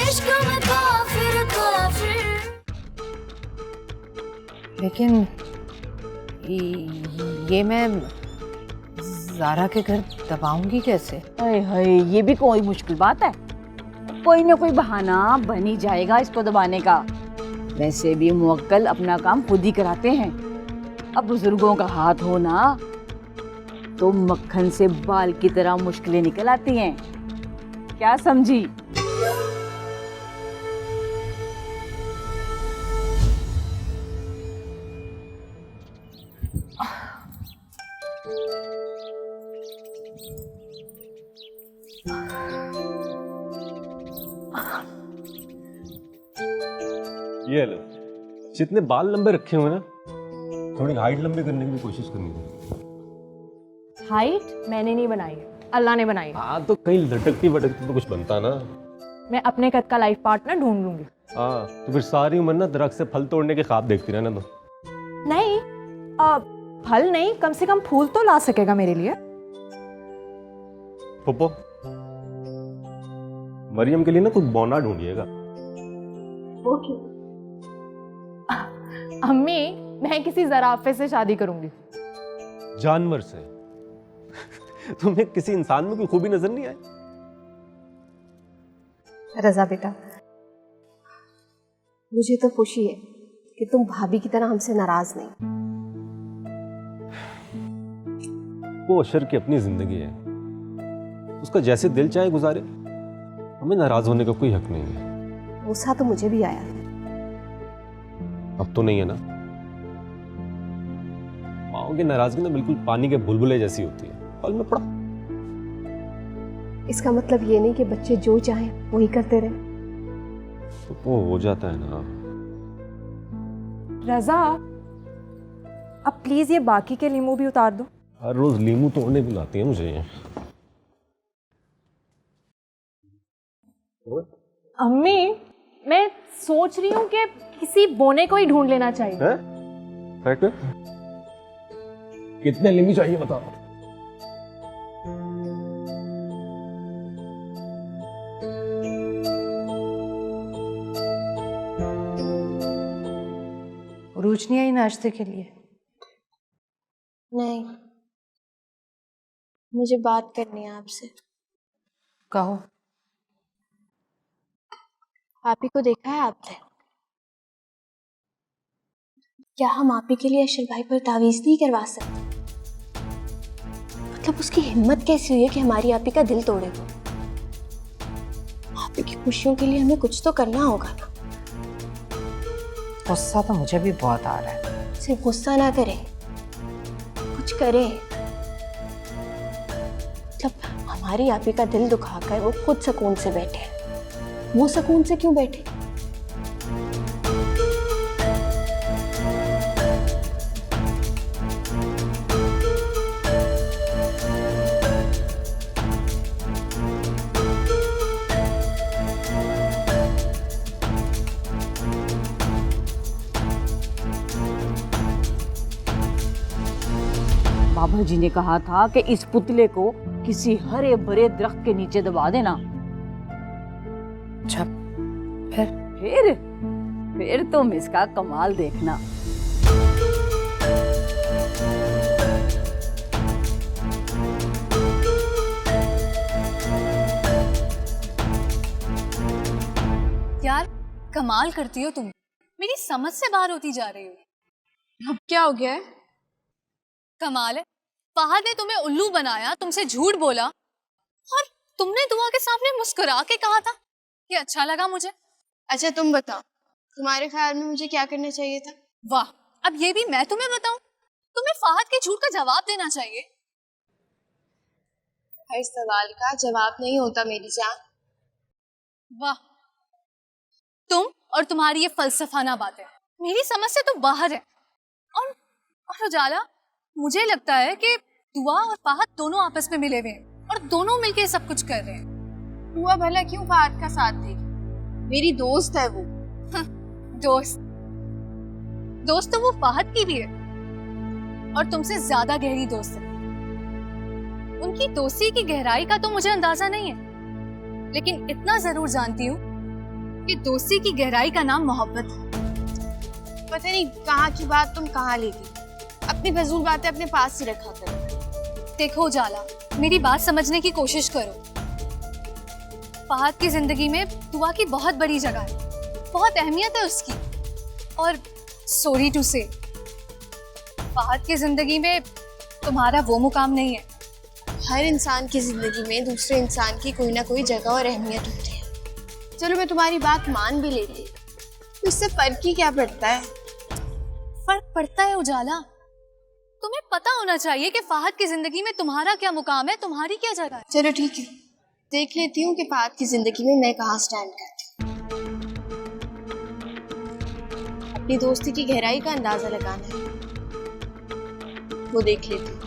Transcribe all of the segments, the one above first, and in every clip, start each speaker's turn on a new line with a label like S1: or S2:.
S1: इश्क में काफिर काफिर।
S2: लेकिन ये मैं ज़ारा के घर दबाऊंगी कैसे?
S3: हाय हाय, ये भी कोई मुश्किल बात है। कोई ना कोई बहाना बन ही जाएगा इसको दबाने का। वैसे भी मुवक्किल अपना काम खुद ही कराते हैं। अब बुजुर्गों का हाथ हो ना तो मक्खन से बाल की तरह मुश्किलें निकल आती हैं। क्या समझी?
S4: ये लो, जितने बाल लंबे रखे हुए ना, थोड़ी हाइट लंबी करने की भी कोशिश करनी चाहिए।
S5: हाइट मैंने नहीं बनाई है, अल्लाह ने बनाई है।
S4: हाँ तो कहीं लटकती वटकती तो कुछ बनता ना।
S5: मैं अपने कद का लाइफ पार्टनर ढूंढ लूंगी।
S4: हाँ तो फिर सारी उम्र ना दरख्त से फल तोड़ने के ख्वाब देखती रहना तो।
S5: नहीं, फल नहीं, कम से कम फूल तो ला सकेगा मेरे लिए।
S4: पप्पो, मरियम के लिए ना कुछ बौना ढूंढिएगा।
S5: वो क्यों? अम्मी, मैं किसी जराफे से शादी करूंगी।
S4: जानवर से? तुम्हें किसी इंसान में कोई खूबी नजर नहीं आई?
S6: रजा बेटा, मुझे तो खुशी है कि तुम भाभी की तरह हमसे नाराज नहीं।
S4: वो अशर की अपनी जिंदगी है, उसका जैसे दिल चाहे गुजारे, हमें नाराज होने का कोई हक नहीं है।
S6: गुस्सा तो मुझे भी आया,
S4: अब तो नहीं है ना। माओ की नाराजगी ना बिल्कुल पानी के बुलबुले जैसी होती है, पल में पड़ा।
S6: इसका मतलब ये नहीं कि बच्चे जो चाहें वही करते रहे।
S4: तो वो हो जाता है ना।
S5: रजा, अब प्लीज ये बाकी के लीमू भी उतार दो।
S4: हर रोज लीमू तोड़ने बुलाती है मुझे ये।
S5: अम्मी, मैं सोच रही हूँ कि किसी बोने को ही ढूंढ लेना चाहिए।
S4: हैं? कितने लीमू चाहिए बताओ।
S2: रूज नहीं आई नाश्ते के लिए?
S6: नहीं, मुझे बात करनी है आपसे।
S2: कहो।
S6: आपी को देखा है आपने? क्या हम आपी के लिए अशर भाई पर तावीज नहीं करवा सकते? मतलब उसकी हिम्मत कैसी हुई है कि हमारी आपी का दिल तोड़े वो? आपी की खुशियों के लिए हमें कुछ तो करना होगा ना।
S2: गुस्सा तो मुझे भी बहुत आ रहा है।
S6: सिर्फ गुस्सा ना करे, कुछ करे। मतलब हमारी आपी का दिल दुखाकर वो खुद सुकून से बैठे, वो सुकून से क्यों बैठे?
S3: बाबा जी ने कहा था कि इस पुतले को किसी हरे भरे दरख्त के नीचे दबा देना।
S2: अच्छा,
S3: फिर तुम इसका कमाल देखना।
S1: यार कमाल करती हो तुम, मेरी समझ से बाहर होती जा रही हो।
S7: अब क्या हो गया है?
S1: कमाल है, फहद ने तुम्हें उल्लू बनाया, तुमसे झूठ बोला और तुमने दुआ के सामने मुस्कुरा के कहा था कि अच्छा लगा मुझे।
S7: अच्छा तुम बताओ, तुम्हारे ख्याल में मुझे क्या करना चाहिए था?
S1: वाह, अब ये भी मैं तुम्हें बताऊं? तुम्हें फहद के झूठ का जवाब देना चाहिए।
S7: हर सवाल का जवाब नहीं होता मेरी जान।
S1: वाह, तुम और तुम्हारी ये फलसफाना बातें मेरी समझ से तो बाहर है। और उजाला, मुझे लगता है कि दुआ और फहद दोनों आपस में मिले हुए हैं और दोनों मिलके सब कुछ कर रहे हैं।
S7: दुआ भला क्यों फहद का साथ देगी? मेरी दोस्त है वो।
S1: दोस्त तो वो फहद की भी है और तुमसे ज्यादा गहरी दोस्त है। उनकी दोस्ती की गहराई का तो मुझे अंदाजा नहीं है, लेकिन इतना जरूर जानती हूँ कि दोस्ती की गहराई का नाम मोहब्बत है।
S7: पता नहीं कहाँ की बात तुम कहाँ ले गई। अपनी फजूल बातें अपने पास ही रखा करो।
S1: देखो उजाला, मेरी बात समझने की कोशिश करो। फहद की जिंदगी में दुआ की बहुत बड़ी जगह है, बहुत अहमियत है उसकी। और सॉरी टू से, फहद की जिंदगी में तुम्हारा वो मुकाम नहीं है।
S7: हर इंसान की जिंदगी में दूसरे इंसान की कोई ना कोई जगह और अहमियत होती है। चलो मैं तुम्हारी बात मान भी लेती, तो इससे फर्क ही क्या पड़ता है।
S1: फर्क पड़ता है उजाला। तुम्हें पता होना चाहिए कि फहद की जिंदगी में तुम्हारा क्या मुकाम है, तुम्हारी क्या जगह है।
S7: चलो ठीक है, देख लेती हूँ कि फहद की जिंदगी में मैं कहाँ स्टैंड करती हूँ। अपनी दोस्ती की गहराई का अंदाजा लगाना है, वो देख लेती हूँ।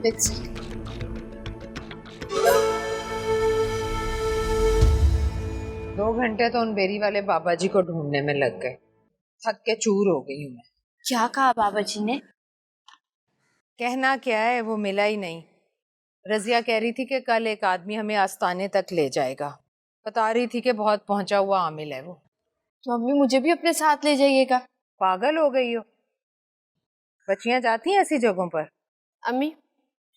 S7: Let's see.
S2: 2 घंटे तो उन बेरी वाले बाबा जी को ढूंढने में लग गए। थक के चूर हो गई हूँ मैं।
S7: क्या कहा बाबा जी ने?
S2: कहना क्या है, वो मिला ही नहीं। रजिया कह रही थी कि कल एक आदमी हमें आस्ताने तक ले जाएगा। बता रही थी कि बहुत पहुंचा हुआ आमिल है वो।
S7: तो मम्मी मुझे भी अपने साथ ले जाइएगा।
S2: पागल हो गई हो? बच्चियां जाती हैं ऐसी जगहों पर?
S8: अम्मी,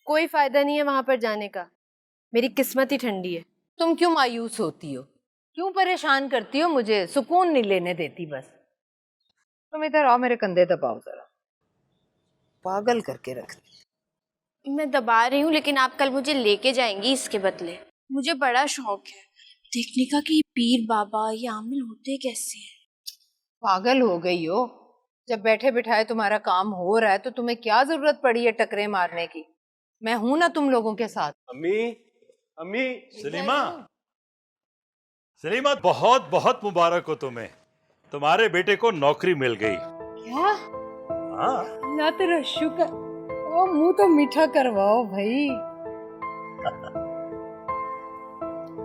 S8: कोई फायदा नहीं है वहां पर जाने का। मेरी किस्मत ही ठंडी है।
S2: तुम क्यों मायूस होती हो, क्यों परेशान करती हो मुझे? सुकून नहीं लेने देती बस। तुम इधर आओ, मेरे कंधे दबाओ जरा। पागल करके रखती।
S7: मैं दबा रही हूँ, लेकिन आप कल मुझे लेके जाएंगी इसके बदले। मुझे बड़ा शौक है देखने का कि ये पीर बाबा ये आमिल होते कैसे हैं।
S2: पागल हो गई हो? जब बैठे बिठाए तुम्हारा काम हो रहा है तो तुम्हें क्या जरूरत पड़ी है टकरे मारने की? मैं हूं ना तुम लोगों के साथ।
S9: अम्मी, अम्मी, सलीमा, सलीमा, बहुत बहुत मुबारक हो तुम्हें। तुम्हारे बेटे को नौकरी मिल गई।
S2: क्या?
S9: हाँ।
S2: ना तेरा शुक्र। ओ मुंह तो मीठा करवाओ भाई।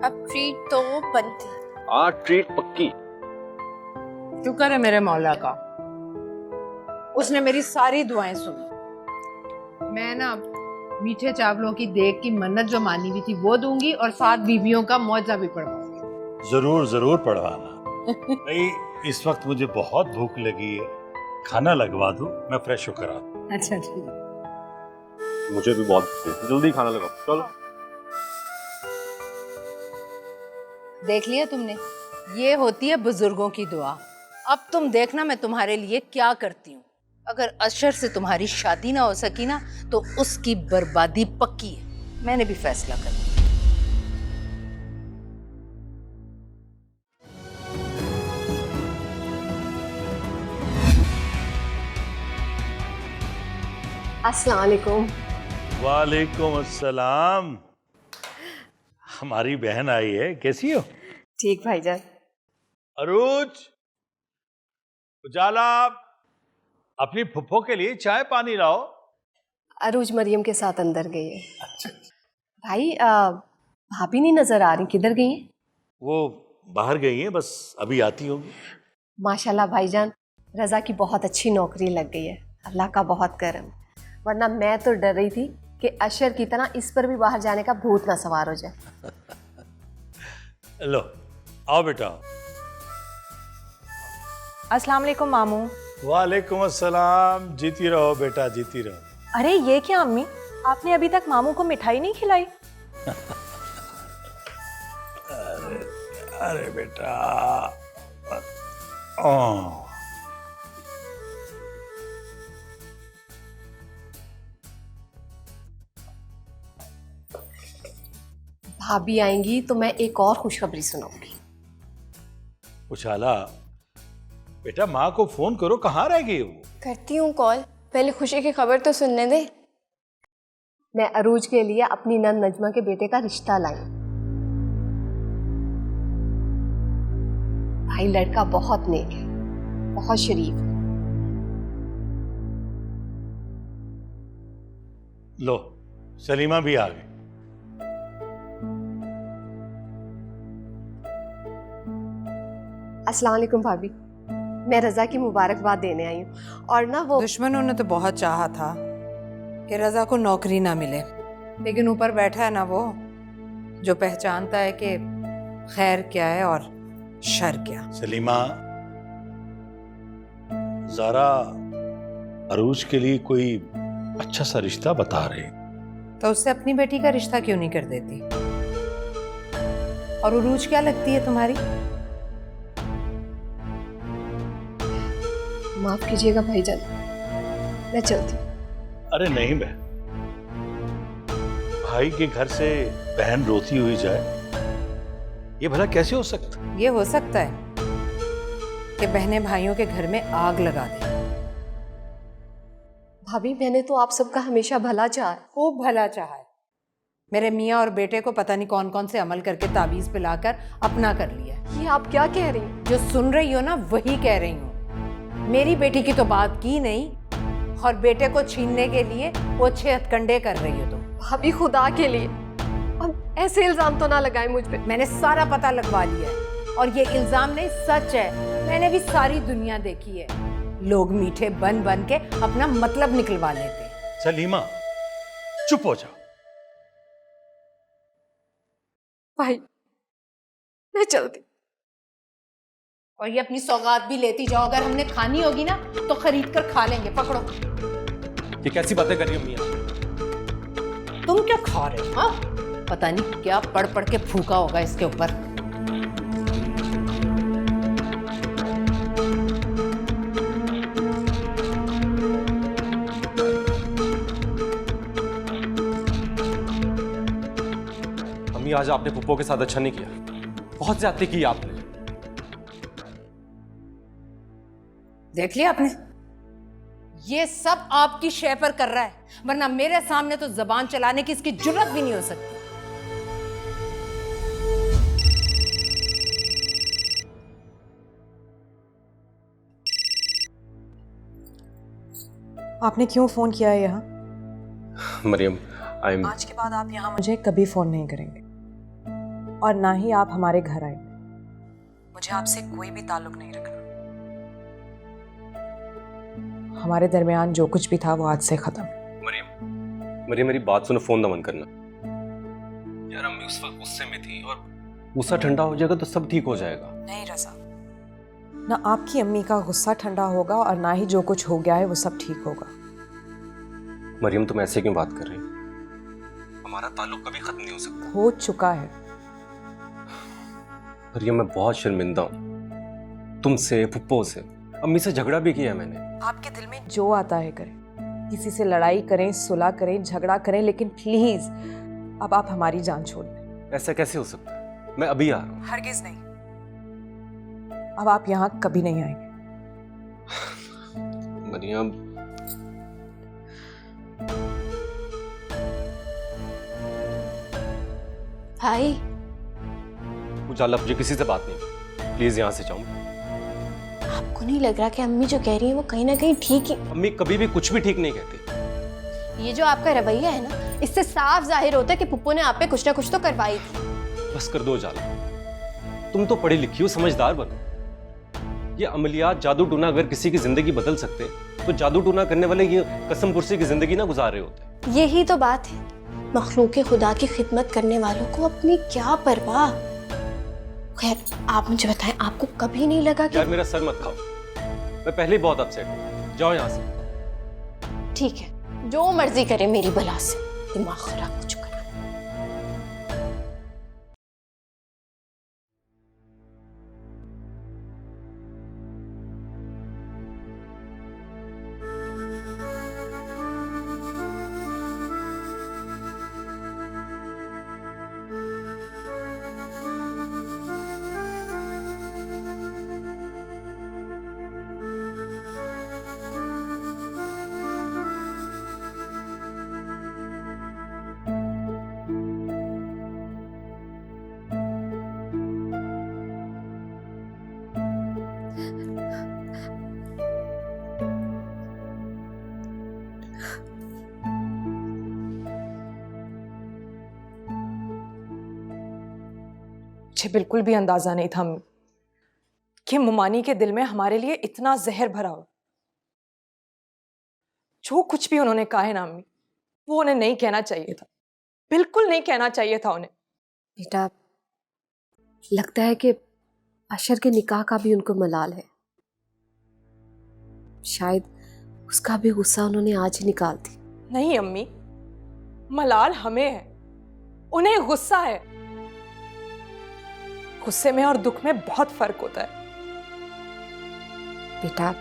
S7: अब ट्रीट तो बनती।
S4: हाँ, ट्रीट पक्की।
S2: शुक्र है मेरे मौला का, उसने मेरी सारी दुआएं सुनी। मैं ना मीठे चावलों की देग की मन्नत जो मानी हुई थी वो दूंगी और 7 बीबियों का मौजा भी पढ़वाऊंगी।
S9: जरूर जरूर पढ़वाना। नहीं, इस वक्त मुझे बहुत भूख लगी है, खाना लगवा दूं, मैं फ्रेश होकर आता हूं।
S2: अच्छा ठीक।
S4: मुझे भी बहुत भूख है, जल्दी खाना लगाओ। चलो।
S2: देख लिया तुमने, ये होती है बुजुर्गों की दुआ। अब तुम देखना मैं तुम्हारे लिए क्या करती हूँ। अगर अशर से तुम्हारी शादी ना हो सकी ना तो उसकी बर्बादी पक्की है। मैंने भी फैसला कर लिया।
S8: अस्सलाम वालेकुम।
S9: वालेकुम अस्सलाम। हमारी बहन आई है, कैसी हो?
S8: ठीक भाईजान।
S9: अरूज, उजाला, अपनी फुफ्फो के लिए चाय पानी लाओ।
S8: अरूज मरियम के साथ अंदर गई है। अच्छा भाई, भाभी नहीं नजर आ रही, किधर गई हैं?
S9: वो बाहर गई हैं, बस अभी आती होंगी।
S8: माशाल्लाह भाईजान, रजा की बहुत अच्छी नौकरी लग गई है, अल्लाह का बहुत करम। वरना मैं तो डर रही थी कि अशर की तरह इस पर भी बाहर जाने का भूत ना सवार हो जाए।
S9: लो, आओ बेटा।
S10: अस्सलाम वालेकुम मामू।
S9: वालेकुम अस्सलाम। जीती रहो बेटा, जीती रहो।
S10: अरे ये क्या अम्मी, आपने अभी तक मामू को मिठाई नहीं खिलाई?
S9: अरे बेटा, ओ
S8: भाभी आएंगी तो मैं एक और खुशखबरी सुनाऊंगी।
S9: उछाला, बेटा माँ को फोन करो, कहाँ रह गई वो?
S7: करती हूँ कॉल, पहले खुशी की खबर तो सुनने दे।
S8: मैं अरूज के लिए अपनी नंद नजमा के बेटे का रिश्ता लाई। भाई लड़का बहुत नेक है, बहुत शरीफ है।
S9: लो, सलीमा भी आ गई।
S8: अस्सलाम वालेकुम भाभी, मैं रजा की मुबारकबाद देने आई हूँ। और ना वो
S2: दुश्मनों ने तो बहुत चाहा था कि रजा को नौकरी ना मिले, लेकिन ऊपर बैठा है ना वो, जो पहचानता है कि खैर क्या है और शर क्या।
S9: सलीमा, ज़ारा अरूज के लिए कोई अच्छा सा रिश्ता बता रहे,
S2: तो उससे अपनी बेटी का रिश्ता क्यों नहीं कर देती? और उरूज क्या लगती है तुम्हारी?
S8: माफ कीजिएगा भाईजान, मैं चलती हूँ।
S9: अरे नहीं बहन, भाई के घर से बहन रोती हुई जाए, ये भला कैसे हो सकता?
S2: ये हो सकता है कि बहनें भाइयों के घर में आग लगा दें।
S8: भाभी, मैंने तो आप सबका हमेशा भला चाहा,
S2: खूब भला चाहा है। मेरे मियाँ और बेटे को पता नहीं कौन कौन से अमल करके ताबीज पिलाकर अपना कर लिया।
S8: ये आप क्या कह रही हैं?
S2: जो सुन रही हो ना वही कह रही हूँ। मेरी बेटी की तो बात की नहीं और बेटे को छीनने के लिए वो 6 हथकंडे कर रही हो तुम।
S8: भाभी, खुदा के लिए अब ऐसे इल्जाम तो ना लगाए मुझ पे।
S2: मैंने सारा पता लगवा लिया है और ये इल्जाम नहीं, सच है। मैंने भी सारी दुनिया देखी है। लोग मीठे बन बन के अपना मतलब निकलवा लेते।
S9: सलीमा, चुप हो जाओ।
S8: भाई, मैं चलती।
S2: और ये अपनी सौगात भी लेती जाओ। अगर हमने खानी होगी ना तो खरीद कर खा लेंगे। पकड़ो।
S4: ये कैसी बातें कर रही हो मियां?
S2: तुम क्या खा रहे हो? हाँ, पता नहीं क्या पढ़ पढ़ के फूका होगा इसके ऊपर।
S4: अम्मी, आज आपने पुप्पो के साथ अच्छा नहीं किया। बहुत ज्यादती की आपने।
S2: देख लिया आपने? ये सब आपकी शय पर कर रहा है, वरना मेरे सामने तो जबान चलाने की इसकी जुर्रत भी नहीं हो सकती।
S10: आपने क्यों फ़ोन किया है यहाँ?
S4: मरियम,
S10: आज के बाद आप यहाँ मुझे कभी फ़ोन नहीं करेंगे और ना ही आप हमारे घर आएंगे। मुझे आपसे कोई भी ताल्लुक नहीं रखना। हमारे दरमियान जो कुछ भी था वो आज से खत्म।
S4: मरियम, मेरी बात सुनो, फोन न बंद करना यार। अम्मी उस वक्त गुस्से में थी और गुस्सा ठंडा हो जाएगा तो सब ठीक हो जाएगा।
S10: नहीं रज़ा, ना आपकी अम्मी का गुस्सा ठंडा होगा और ना ही जो कुछ हो गया है वो सब ठीक होगा।
S4: मरियम, तुम ऐसे क्यों बात कर रही हो? हमारा ताल्लुक कभी खत्म नहीं हो सकता।
S10: हो चुका है।
S4: मरियम, मैं बहुत शर्मिंदा हूँ तुमसे, पुप्पो से, अम्मी से झगड़ा भी किया मैंने।
S10: आपके दिल में जो आता है करें, किसी से लड़ाई करें, सुलह करें, झगड़ा करें, लेकिन प्लीज अब आप हमारी जान छोड़ दें।
S4: ऐसा कैसे हो सकता है? मैं अभी आ रहा हूँ।
S10: हरगिज नहीं। अब आप यहाँ कभी नहीं आएंगे।
S4: मरियम,
S7: भाई,
S4: उजाला, मुझे किसी से बात नहीं, प्लीज यहाँ से जाओ।
S7: आपको नहीं लग रहा कि अम्मी जो कह रही है वो कहीं ना कहीं ठीक ही?
S4: अम्मी कभी भी कुछ भी ठीक नहीं कहती।
S7: ये जो आपका रवैया है ना, इससे साफ जाहिर होता है कि पुप्पो ने आप पे कुछ ना कुछ तो करवाई थी।
S4: बस कर दो उजाला, तुम तो पढ़ी लिखी हो, समझदार बनो। ये अमलियात, जादू टूना अगर किसी की जिंदगी बदल सकते तो जादू टूना करने वाले ये कसम पुरसी की जिंदगी ना गुजार रहे होते।
S7: यही तो बात है, मखलूक खुदा की खिदमत करने वालों को अपनी क्या परवाह। खैर, आप मुझे बताएं, आपको कभी नहीं लगा कि...
S4: यार मेरा सर मत खाओ, मैं पहले ही बहुत अपसेट हूँ। जाओ यहाँ से।
S7: ठीक है, जो मर्जी करे मेरी बला से, दिमाग खराब हो चुका है।
S10: मुझे बिल्कुल भी अंदाजा नहीं था कि मुमानी के दिल में हमारे लिए इतना जहर भरा हो। जो कुछ भी उन्होंने कहा है ना अम्मी, वो उन्हें नहीं कहना चाहिए था, बिल्कुल नहीं कहना चाहिए था उन्हें।
S8: बेटा, लगता है कि अशर के निकाह का भी उनको मलाल है। शायद उसका भी गुस्सा उन्होंने आज ही निकाल दी।
S10: नहीं अम्मी, मलाल हमें है, उन्हें गुस्सा है। गुस्से में और दुख में बहुत फर्क होता है।
S8: बेटा,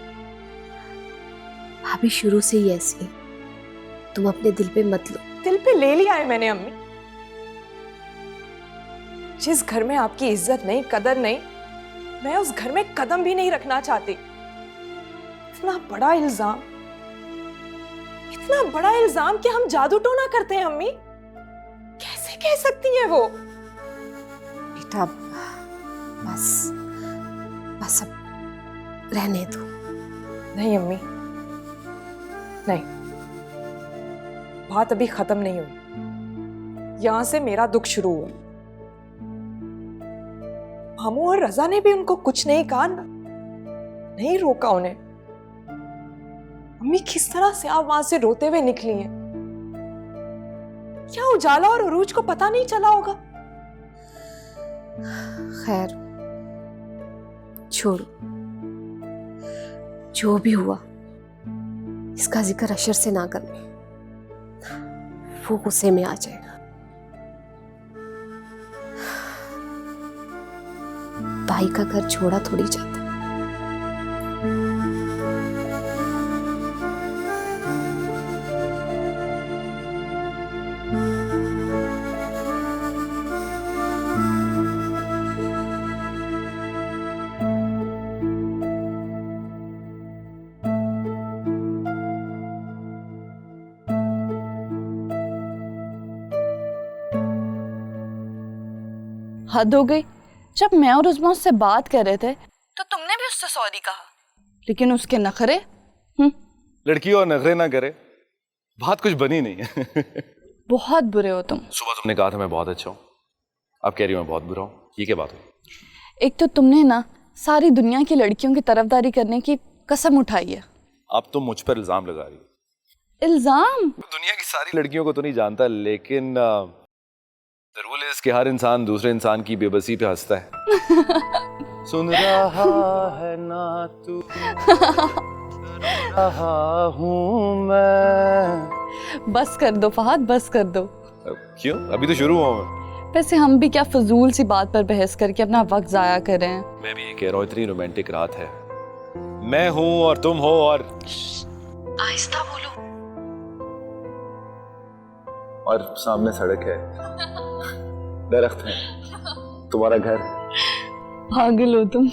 S8: भाभी शुरू से ही ऐसी है, तुम अपने दिल पे मत लो।
S10: दिल पे ले लिया है मैंने अम्मी। जिस घर में आपकी इज्जत नहीं, कदर नहीं, मैं उस घर में कदम भी नहीं रखना चाहती। इतना बड़ा इल्जाम, इतना बड़ा इल्जाम कि हम जादू टोना करते हैं अम्मी, कैसे कह सकती हैं वो?
S8: बेटा बस अब रहने दो।
S10: नहीं अम्मी, नहीं, बात अभी खत्म नहीं हुई। यहां से मेरा दुख शुरू हुआ। मामू और रजा ने भी उनको कुछ नहीं कहा, नहीं रोका उन्हें। अम्मी किस तरह से आप वहां से रोते हुए निकली हैं? क्या उजाला और उरूज को पता नहीं चला होगा?
S8: खैर छोड़ो, जो भी हुआ इसका जिक्र अशर से ना करना, वो गुस्से में आ जाएगा। भाई का घर छोड़ा थोड़ी जाता।
S11: हद हो गई। जब मैं और उस्मा उससे बात कर रहे थे तो तुमने भी उससे सॉरी कहा, लेकिन उसके नखरे।
S12: लड़की और नखरे ना करे, बात कुछ बनी नहीं है।
S11: बहुत बुरे हो तुम।
S12: सुबह तुमने कहा था मैं बहुत अच्छा हूँ, अब कह रही हूँ मैं बहुत बुरा हूँ। ये क्या बात है?
S11: एक तो तुमने ना सारी दुनिया की लड़कियों की तरफदारी करने की कसम उठाई है।
S12: अब तुम मुझ पर इल्जाम लगा रही हो।
S11: इल्जाम?
S12: दुनिया की सारी लड़कियों को तो नहीं जानता, लेकिन द रूल इज कि हर इंसान दूसरे इंसान की बेबसी पे हंसता है। सुन रहा है ना तू, रहा हूँ मैं।
S11: बस कर दो फहद, बस कर दो।
S12: क्यों? अभी तो शुरू हुआ मैं।
S11: वैसे हम भी क्या फजूल सी बात पर बहस करके अपना वक्त जाया कर रहे हैं।
S12: मैं भी ये कह रहा हूँ, इतनी रोमांटिक रात है, मैं हूँ और तुम हो, और
S11: आहिस्ता बोलो।
S12: और सामने सड़क है, दरख्त है, तुम्हारा घर।
S11: पागल हो तुम।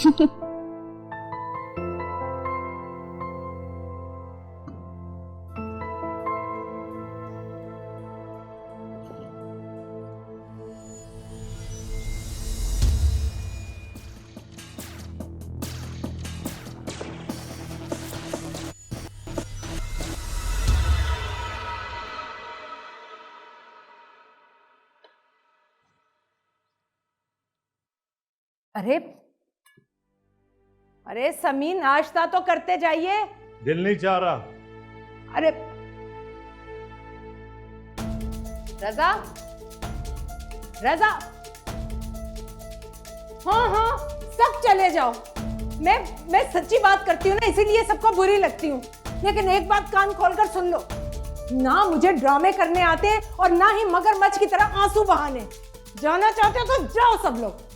S2: अरे अरे समी, नाश्ता तो करते जाइए।
S9: दिल नहीं चाह रहा।
S2: अरे रजा, रजा, हाँ सब चले जाओ। मैं सच्ची बात करती हूँ ना, इसीलिए सबको बुरी लगती हूँ। लेकिन एक बात कान खोलकर सुन लो, ना मुझे ड्रामे करने आते और ना ही मगरमच्छ की तरह आंसू बहाने। जाना चाहते हो तो जाओ सब लोग।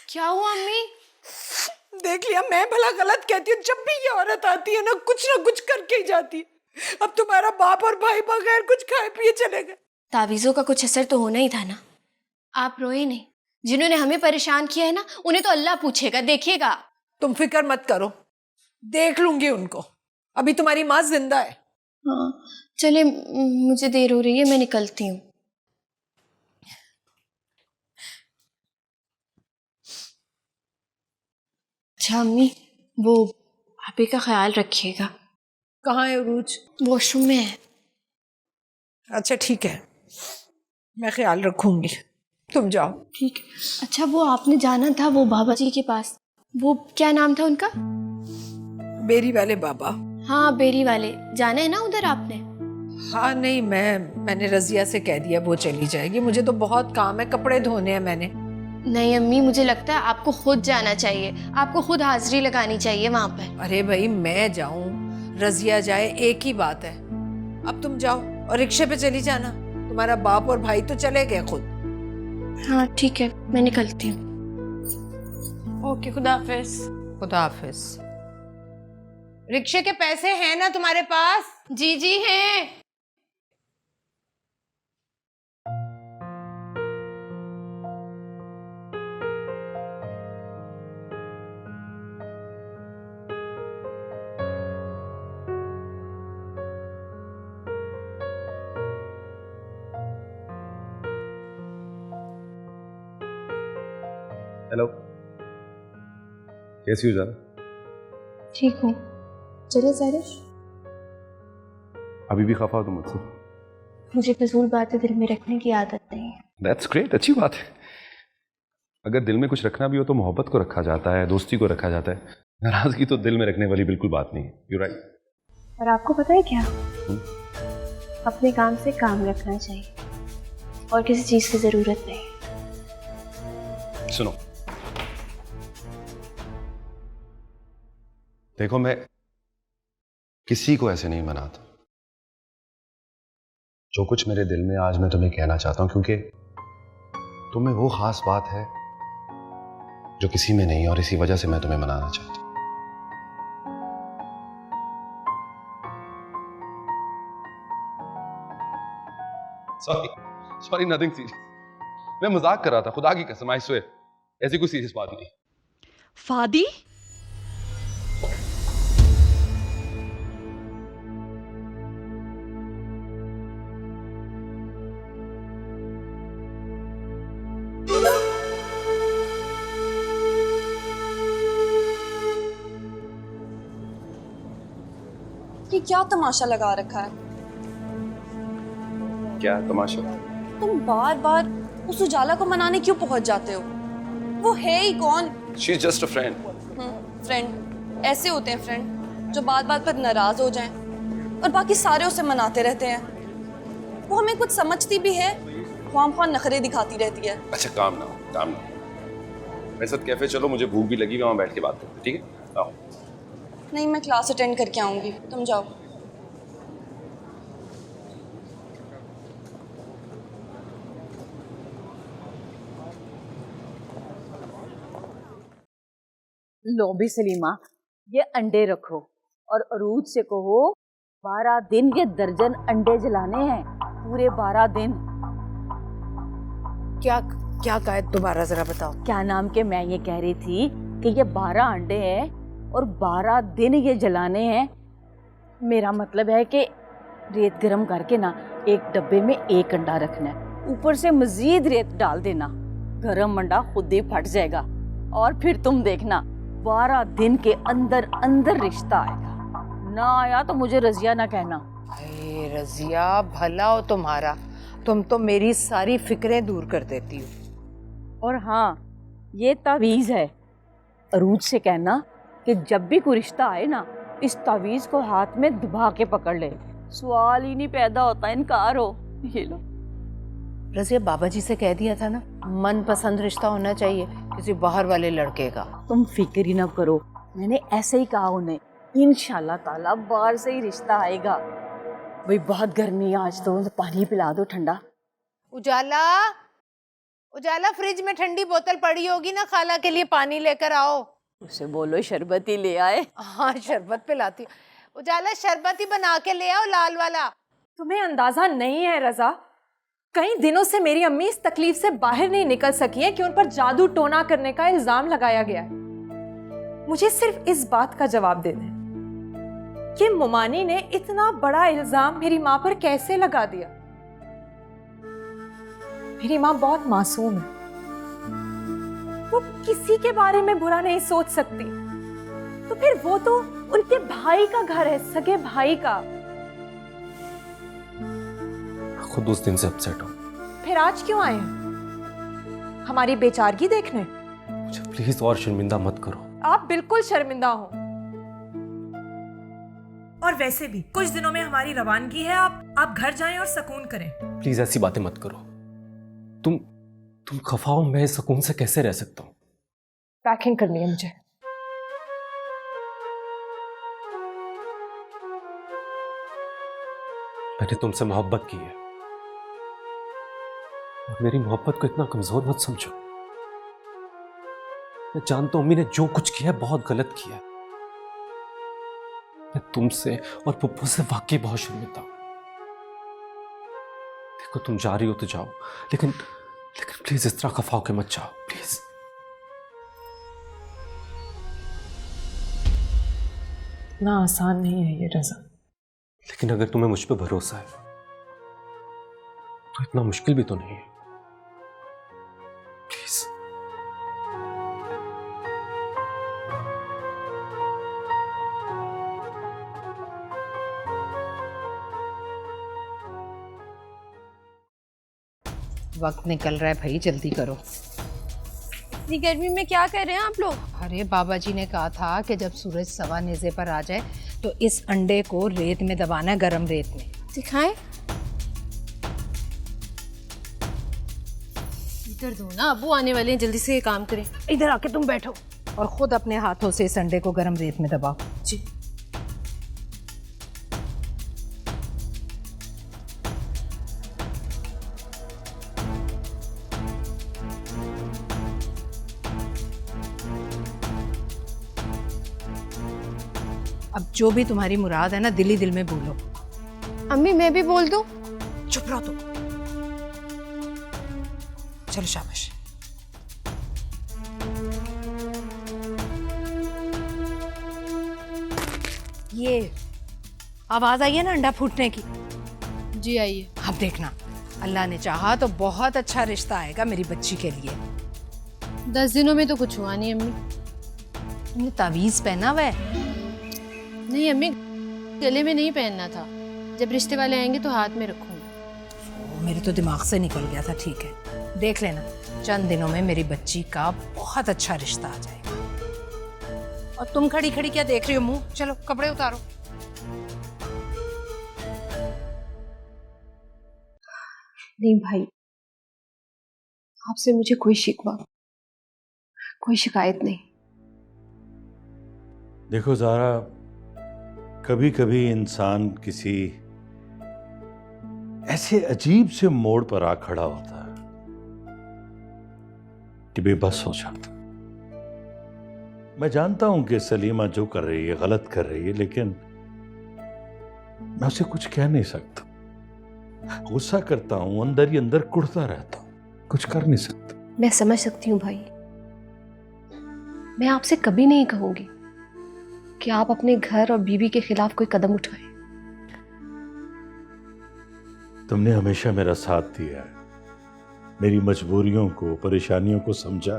S7: क्या हुआ अम्मी?
S10: देख लिया, मैं भला गलत कहती हूँ? जब भी ये औरत आती है ना कुछ करके ही जाती है। अब तुम्हारा बाप और भाई बगैर कुछ खाए पिए चले गए।
S7: तावीज़ों का कुछ असर तो होना ही था ना। आप रोए नहीं, जिन्होंने हमें परेशान किया है ना, उन्हें तो अल्लाह पूछेगा, देखिएगा।
S10: तुम फिक्र मत करो, देख लूंगी उनको। अभी तुम्हारी माँ जिंदा है।
S7: हाँ चले, मुझे देर हो रही है, मैं निकलती हूँ। अच्छा अम्मी, वो भाभी का ख्याल रखिएगा।
S10: कहाँ है उरूज?
S7: वॉशरूम में है।
S10: अच्छा ठीक है, मैं ख्याल रखूंगी, तुम जाओ।
S7: ठीक है। अच्छा, वो आपने जाना था वो बाबा जी के पास, वो क्या नाम था उनका?
S10: बेरी वाले बाबा।
S7: हाँ, बेरी वाले। जाना है ना उधर आपने?
S10: हाँ नहीं, मैंने रजिया से कह दिया वो चली जाएगी, मुझे तो बहुत काम है, कपड़े धोने हैं मैंने।
S7: नहीं अम्मी, मुझे लगता है आपको खुद जाना चाहिए, आपको खुद हाजिरी लगानी चाहिए वहाँ पर।
S10: अरे भाई, मैं जाऊं रजिया जाए एक ही बात है। अब तुम जाओ और रिक्शे पे चली जाना, तुम्हारा बाप और भाई तो चले गए खुद।
S7: हाँ ठीक है, मैं निकलती हूँ।
S11: ओके, खुदा हाफिज।
S2: खुदा हाफिज। रिक्शे के पैसे हैं ना तुम्हारे पास?
S7: जी जी हैं।
S12: हेलो, कैसी हो जाना?
S7: ठीक हूँ, चले सारे।
S12: अभी भी खफा हो तुम मुझसे?
S7: मुझे फजूल बातें दिल में रखने की आदत नहीं है।
S12: दैट्स ग्रेट, अच्छी बात है। अगर दिल में कुछ रखना भी हो तो मोहब्बत को रखा जाता है, दोस्ती को रखा जाता है। नाराजगी तो दिल में रखने वाली बिल्कुल बात नहीं है। You right.
S7: और आपको पता है क्या, अपने काम से काम रखना चाहिए और किसी चीज की जरूरत नहीं।
S12: सुनो, देखो, मैं किसी को ऐसे नहीं मनाता। जो कुछ मेरे दिल में आज मैं तुम्हें कहना चाहता हूं, क्योंकि तुम्हें वो खास बात है जो किसी में नहीं, और इसी वजह से मैं तुम्हें मनाना चाहता हूं। Sorry, nothing serious. मैं मजाक कर रहा था, खुदा की कसम, आई स्वेयर, ऐसी कोई सीरियस बात नहीं।
S11: फादी,
S13: ये क्या तमाशा लगा रखा है?
S12: क्या तमाशा?
S13: तुम बार बार उस उजाला को मनाने क्यों पहुंच जाते हो? वो है ही कौन?
S12: She is just a friend.
S13: Friend ऐसे होते हैं फ्रेंड, जो बात बात पर नाराज हो जाएं और बाकी सारे उसे मनाते रहते हैं। वो हमें कुछ समझती भी है, ख्वाम नखरे दिखाती रहती है।
S12: अच्छा, काम ना मेरे साथ कैफे चलो, मुझे भूख भी लगी, वहां बैठ के बात करते, ठीक है? आओ।
S13: नहीं, मैं क्लास अटेंड करके आऊंगी, तुम जाओ।
S3: लो भी सलीमा, ये अंडे रखो और अरूज से कहो 12 दिन के दर्जन अंडे जलाने हैं, पूरे 12 दिन।
S2: क्या क्या कहा है, दोबारा जरा बताओ।
S3: क्या नाम के मैं ये कह रही थी कि ये 12 अंडे हैं और 12 दिन ये जलाने हैं। मेरा मतलब है कि रेत गरम करके ना एक डब्बे में एक अंडा रखना है, ऊपर से मजीद रेत डाल देना, गरम अंडा खुद ही फट जाएगा और फिर तुम देखना 12 दिन के अंदर अंदर रिश्ता आएगा। ना आया तो मुझे रजिया ना कहना।
S2: अरे रजिया, भला हो तुम्हारा, तुम तो मेरी सारी फिक्रें दूर कर देती हो।
S3: और हाँ, ये तावीज़ है, अरूज से कहना कि जब भी कोई रिश्ता आए ना, इस तावीज़ को हाथ में दबा के पकड़ ले, सवाल ही नहीं पैदा होता इनकार हो। ये लो।
S2: रजिया, बाबा जी से कह दिया था ना, मनपसंद रिश्ता होना चाहिए किसी बाहर वाले लड़के का।
S3: तुम फिक्र ही ना करो, मैंने ऐसे ही कहा उन्हें, इंशाल्लाह ताला बाहर से ही रिश्ता आएगा। भाई बहुत गर्मी है आज तो पानी पिला दो ठंडा।
S2: उजाला, फ्रिज में ठंडी बोतल पड़ी होगी ना, खाला के लिए पानी लेकर आओ।
S3: उसे बोलो शरबत ही ले आए।
S2: हाँ, शरबत पिलाती। उजाला, शरबत ही बना के ले आओ, लाल वाला।
S5: तुम्हें अंदाजा नहीं है रजा, कई दिनों से मेरी अम्मी इस तकलीफ से बाहर नहीं निकल सकी है कि उन पर जादू टोना करने का इल्जाम लगाया गया है। मुझे सिर्फ इस बात का जवाब दे दें कि मोमानी ने इतना बड़ा इल्जाम मेरी माँ पर कैसे लगा दिया। मेरी माँ बहुत मासूम है, वो किसी के बारे में बुरा नहीं सोच सकती, तो फिर वो तो उनके भाई का घर है, सगे भाई का।
S4: खुद उस दिन से अपसेट हो।
S5: फिर फिर आज क्यों आए हैं? हमारी बेचारगी देखने?
S4: मुझे प्लीज और शर्मिंदा मत करो।
S5: आप बिल्कुल शर्मिंदा हो। और वैसे भी कुछ दिनों में हमारी रवानगी है, आप घर जाएं और सुकून करें।
S4: प्लीज ऐसी बातें मत करो। तुम खफा हो, मैं इस सुकून से कैसे रह सकता हूँ?
S5: पैकिंग करनी है मुझे।
S4: मैंने तुमसे मोहब्बत की है और मेरी मोहब्बत को इतना कमजोर मत समझो। मैं जानता हूं अम्मी ने जो कुछ किया है बहुत गलत किया है। मैं तुमसे और पुप्पो से वाकई बहुत शर्मिंदा हूं। देखो तुम जा रही हो तो जाओ, लेकिन प्लीज इस तरह खफा होके मत जाओ प्लीज।
S5: इतना आसान नहीं है ये रज़ा।
S4: लेकिन अगर तुम्हें मुझ पे भरोसा है तो इतना मुश्किल भी तो नहीं है। प्लीज।
S2: वक्त निकल रहा है भाई, जल्दी करो।
S6: इतनी गर्मी में क्या कर रहे हैं आप लोग?
S2: अरे बाबा जी ने कहा था कि जब सूरज सवा नेज़े पर आ जाए तो इस अंडे को रेत में दबाना है, गरम रेत में।
S7: दिखाएं? इधर दो ना, अबू आने वाले हैं, जल्दी से ये काम करें।
S2: इधर आके तुम बैठो और खुद अपने हाथों से इस अंडे को गरम रेत में दबाओ।
S7: जी।
S2: अब जो भी तुम्हारी मुराद है ना, दिल ही दिल में बोलो।
S7: अम्मी मैं भी बोल दूं?
S2: चुप रहो तुम। चलो शाबाश। ये आवाज आई है ना अंडा फूटने की?
S7: जी आइए।
S2: अब देखना, अल्लाह ने चाहा तो बहुत अच्छा रिश्ता आएगा मेरी बच्ची के लिए।
S7: 10 दिनों में तो कुछ हुआ नहीं अम्मी।
S2: तुमने तावीज पहना हुआ है?
S7: नहीं अम्मी, गले में नहीं पहनना था। जब रिश्ते वाले आएंगे तो हाथ में रखूंगी।
S2: मेरे तो दिमाग से निकल गया था। ठीक है, देख लेना, चंद दिनों में मेरी बच्ची का बहुत अच्छा रिश्ता आ जाएगा। और तुम खड़ी खड़ी क्या देख रही हो मुंह? चलो कपड़े उतारो।
S6: नहीं भाई, आपसे मुझे कोई शिकवा, कोई शिकायत नहीं।
S9: देखो ज़ारा, कभी कभी इंसान किसी ऐसे अजीब से मोड़ पर आ खड़ा होता है कि बेबस हो जाता। मैं जानता हूं कि सलीमा जो कर रही है गलत कर रही है, लेकिन मैं उसे कुछ कह नहीं सकता। गुस्सा करता हूं, अंदर ही अंदर कुढ़ता रहता हूं, कुछ कर नहीं सकता।
S6: मैं समझ सकती हूँ भाई। मैं आपसे कभी नहीं कहूंगी कि आप अपने घर और बीवी के खिलाफ कोई कदम उठाएं।
S9: तुमने हमेशा मेरा साथ दिया है, मेरी मजबूरियों को, परेशानियों को समझा।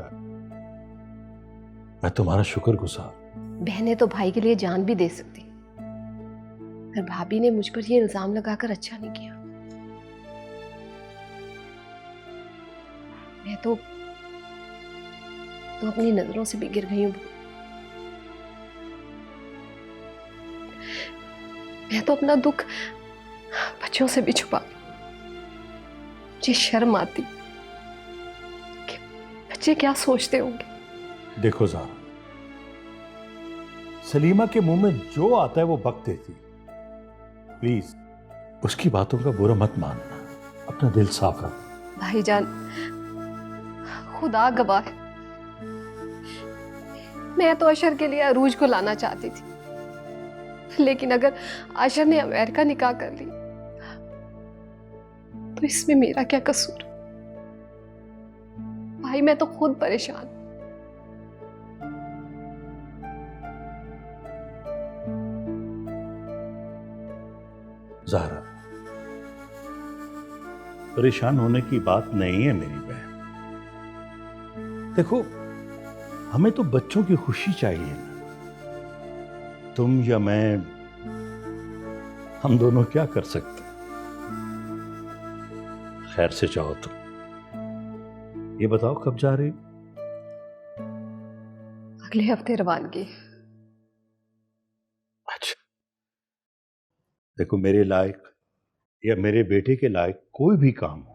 S9: मैं तुम्हारा शुक्रगुजार।
S6: बहनें तो भाई के लिए जान भी दे सकती, पर भाभी ने मुझ पर ये इल्जाम लगाकर अच्छा नहीं किया। मैं तो अपनी नजरों से भी गिर गई हूँ। मैं तो अपना दुख बच्चों से भी छुपा। मुझे शर्म आती कि बच्चे क्या सोचते होंगे।
S9: देखो ज़ारा, सलीमा के मुंह में जो आता है वो बक देती। प्लीज उसकी बातों का बुरा मत मानना, अपना दिल साफ रख।
S6: भाईजान, खुदा गवाह है, मैं तो अशर के लिए अरूज को लाना चाहती थी, लेकिन अगर अशर ने अमेरिका निकाह कर ली तो इसमें मेरा क्या कसूर? भाई मैं तो खुद परेशान।
S9: ज़ारा, परेशान होने की बात नहीं है मेरी बहन। देखो, हमें तो बच्चों की खुशी चाहिए ना। तुम या मैं, हम दोनों क्या कर सकते? खैर से चाहो तो ये बताओ कब जा रही?
S6: अगले हफ्ते रवानगी।
S9: अच्छा, देखो मेरे लायक या मेरे बेटे के लायक कोई भी काम हो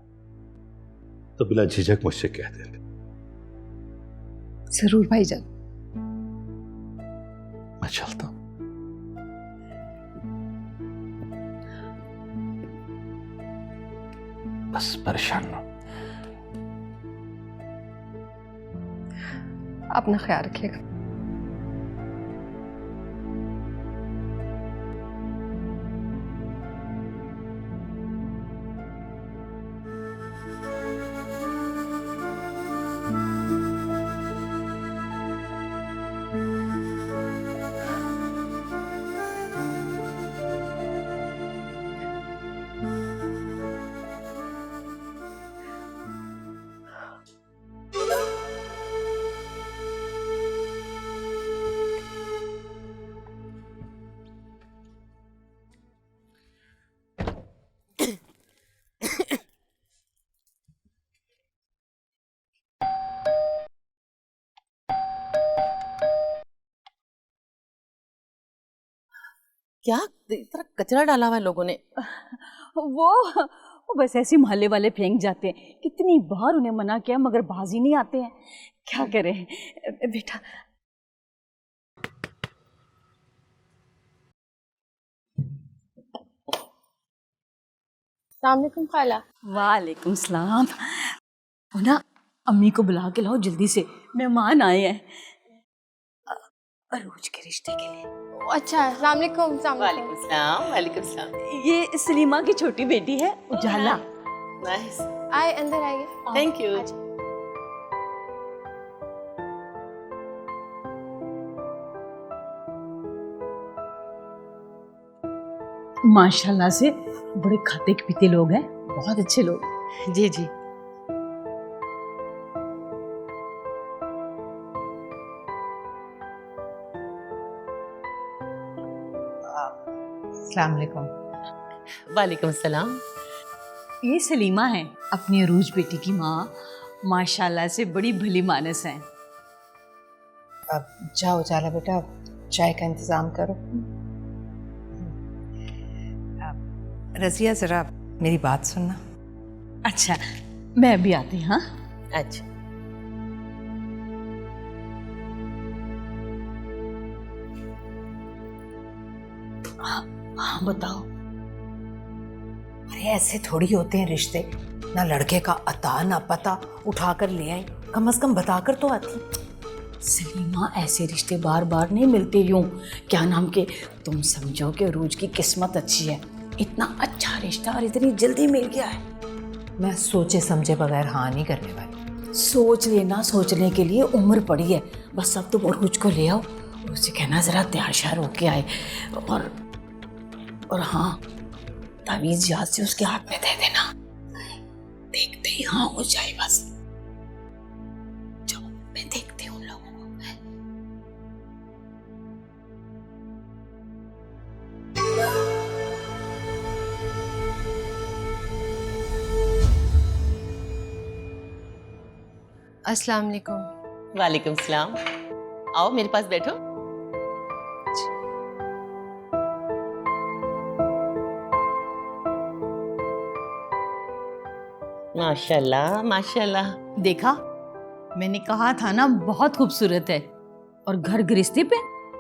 S9: तो बिला झिझक मुझसे कह देना।
S6: जरूर भाईजान।
S9: मैं चलता हूं। बस परेशान ना।
S6: अपना ख्याल रखिएगा।
S14: क्या इतना कचरा डाला हुआ है लोगों ने?
S3: वो बस ऐसे मोहल्ले वाले फेंक जाते हैं। कितनी बार उन्हें मना किया मगर बाज ही नहीं आते हैं। क्या करें बेटा।
S7: अस्सलामुअलैकुम खाला।
S3: वालेकुम सलाम। वो ना अम्मी को बुला के लाओ जल्दी से, मेहमान आए हैं अरूज के रिश्ते के लिए।
S7: अच्छा, अस्सलामुअलैकुम।
S14: वालेकुम सलाम। वालेकुम सलाम।
S3: ये सलीमा की छोटी बेटी है उजाला।
S14: नाइस।
S7: आए, अंदर आइए।
S14: Thank you.
S3: माशाल्लाह से बड़े खाते पीते लोग हैं, बहुत अच्छे लोग।
S14: जी जी।
S2: अस्सलाम वालेकुम।
S14: वालेकुम सलाम।
S3: ये सलीमा है अपनी अरूज बेटी की माँ। माशाल्लाह से बड़ी भली मानस हैं।
S2: अब जाओ जाला बेटा, चाय का इंतजाम करो। रजिया जरा मेरी बात सुनना।
S3: अच्छा, मैं भी आती हूँ। हाँ
S14: अच्छा।
S3: हाँ बताओ।
S2: अरे ऐसे थोड़ी होते हैं रिश्ते। ना लड़के का अता ना पता उठाकर ले आई, कम से कम बताकर तो आती।
S3: सलीमा ऐसे रिश्ते बार बार नहीं मिलते यूं। क्या नाम के, तुम समझो कि अरूज की किस्मत अच्छी है, इतना अच्छा रिश्ता और इतनी जल्दी मिल गया है।
S2: मैं सोचे समझे बगैर हाँ नहीं करने वाली।
S3: सोच लेना, सोचने के लिए उम्र पड़ी है। बस अब तुम अरूज को ले आओ, उससे कहना जरा तैयार श्यार होके आए। और हाँ, तावीज़ याद से उसके हाथ में दे देना, देखते ही हाँ हो जाए बस। जाओ, मैं देखती हूँ उन लोगों को।
S7: अस्सलाम वालेकुम।
S14: वालेकुम सलाम। आओ मेरे पास बैठो। माशाल्लाह माशाल्लाह।
S3: देखा, मैंने कहा था ना बहुत खूबसूरत है, और घर गृहस्थी पे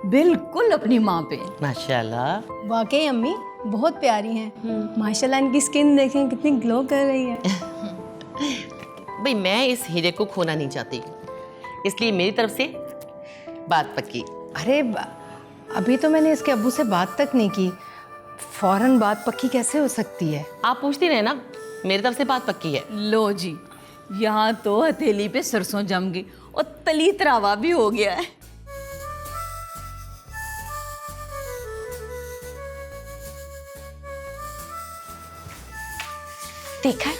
S3: बिल्कुल अपनी माँ पे।
S14: माशाल्लाह।
S15: वाकई अम्मी बहुत प्यारी हैं। माशाल्लाह इनकी स्किन देखें कितनी ग्लो कर रही है।
S14: भाई मैं इस हीरे को खोना नहीं चाहती, इसलिए मेरी तरफ से बात पक्की।
S2: अरे अभी तो मैंने इसके अब्बू से बात तक नहीं की, फौरन बात पक्की कैसे हो सकती है?
S14: आप पूछती रहे ना, मेरी तरफ से बात पक्की है।
S3: लो जी, यहाँ तो हथेली पे सरसों जम गई और तली तरावा भी हो गया है।
S7: देखा,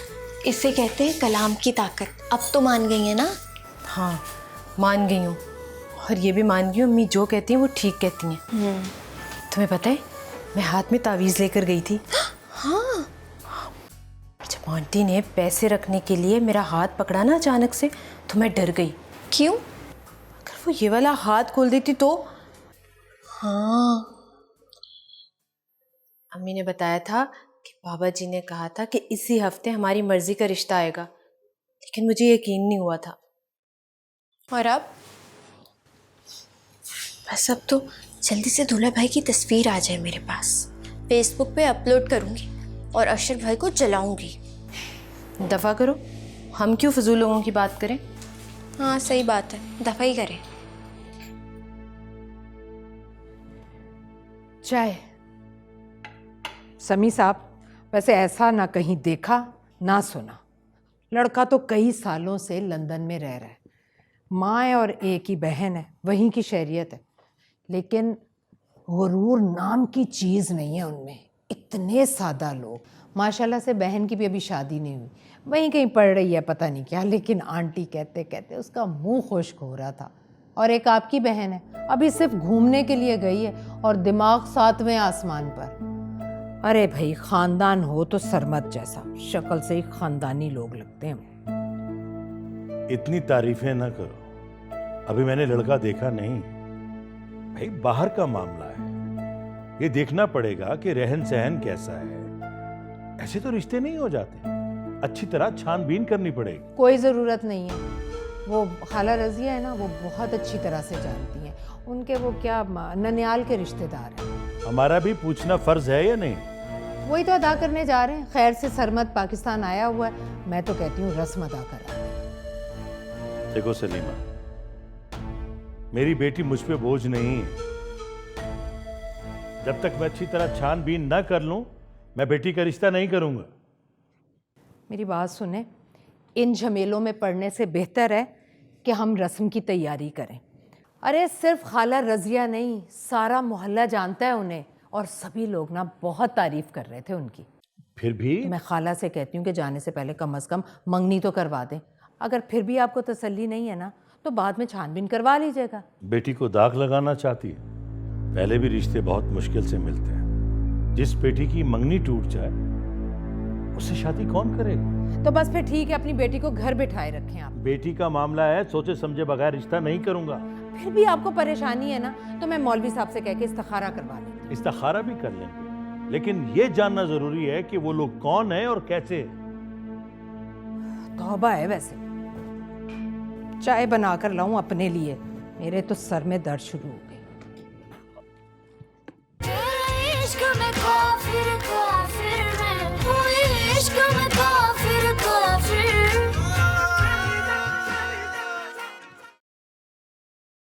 S7: इसे कहते हैं कलाम की ताकत। अब तो मान गई है ना?
S8: हाँ, मान गई हूँ, और ये भी मान गई हूँ अम्मी जो कहती हैं वो ठीक कहती हैं। तुम्हें पता है, मैं हाथ में तावीज़ लेकर गई थी।
S7: हाँ।
S8: जब
S16: जब आंटी ने पैसे रखने के लिए मेरा हाथ पकड़ा ना अचानक से, तो मैं डर गई।
S7: क्यों?
S16: अगर वो ये वाला हाथ खोल देती तो। हाँ, अम्मी ने बताया था कि बाबा जी ने कहा था कि इसी हफ्ते हमारी मर्जी का रिश्ता आएगा, लेकिन मुझे यकीन नहीं हुआ था।
S7: और अब बस अब तो जल्दी से दूल्हा भाई की तस्वीर आ जाए मेरे पास, फेसबुक पे अपलोड करूंगी और अशर भाई को जलाऊंगी।
S16: दफा करो, हम क्यों फजूल लोगों की बात करें।
S7: हाँ सही बात है, दफा ही करें।
S2: चाय। समी साहब, वैसे ऐसा ना कहीं देखा ना सुना, लड़का तो कई सालों से लंदन में रह रहा है, माँ है और एक ही बहन है, वहीं की शहरियत है, लेकिन गुरूर नाम की चीज़ नहीं है उनमें। इतने सादा लोग, माशाल्लाह से बहन की भी अभी शादी नहीं हुई, वहीं कहीं पढ़ रही है पता नहीं क्या, लेकिन आंटी कहते कहते उसका मुंह खुश्क हो रहा था। और एक आपकी बहन है, अभी सिर्फ घूमने के लिए गई है और दिमाग 7वें आसमान पर। अरे भाई, खानदान हो तो सरमत जैसा, शक्ल से ही खानदानी लोग लगते हैं।
S9: इतनी तारीफें ना करो, अभी मैंने लड़का देखा नहीं भाई, बाहर का मामला है, ये देखना पड़ेगा कि रहन सहन कैसा है। ऐसे तो रिश्ते नहीं हो जाते, अच्छी तरह छानबीन करनी पड़ेगी।
S2: कोई ज़रूरत नहीं है, वो खाला रज़िया है ना, वो बहुत अच्छी तरह से जानती हैं, उनके वो क्या ननियाल के रिश्तेदार हैं।
S9: हमारा भी पूछना फर्ज है या नहीं?
S2: वही तो अदा करने जा रहे हैं। खैर से सरमत पाकिस्तान आया हुआ है, मैं तो कहती हूँ रस्म अदा करा।
S9: देखो सलीमा, मेरी बेटी मुझ पे बोझ नहीं है, जब तक मैं अच्छी तरह छानबीन ना कर लूं, मैं बेटी का रिश्ता नहीं करूंगा।
S2: मेरी बात सुने, इन झमेलों में पड़ने से बेहतर है कि हम रस्म की तैयारी करें। अरे सिर्फ खाला रज़िया नहीं, सारा मोहल्ला जानता है उन्हें, और सभी लोग ना बहुत तारीफ कर रहे थे उनकी।
S9: फिर भी
S2: मैं खाला से कहती हूँ कि जाने से पहले कम से कम मंगनी तो करवा दें। अगर फिर भी आपको तसल्ली नहीं है ना, तो बाद में छानबीन करवा लीजिएगा।
S9: बेटी को दाग लगाना चाहती है? पहले भी रिश्ते बहुत मुश्किल से मिलते हैं, जिस बेटी की मंगनी टूट जाए उससे शादी कौन करेगा?
S2: तो बस फिर ठीक है, अपनी बेटी को घर बिठाए रखें आप।
S9: बेटी का मामला है, सोचे समझे बगैर रिश्ता नहीं करूंगा।
S2: फिर भी आपको परेशानी है ना, तो मैं मौलवी साहब से कह के इस्तिखारा करवा लेंगे।
S9: इस्तिखारा भी कर लेंगे, लेकिन ये जानना जरूरी है कि वो लोग कौन है और कैसे।
S2: तौबा है वैसे। चाय बना कर लाऊं अपने लिए, मेरे तो सर में दर्द शुरू हो गया।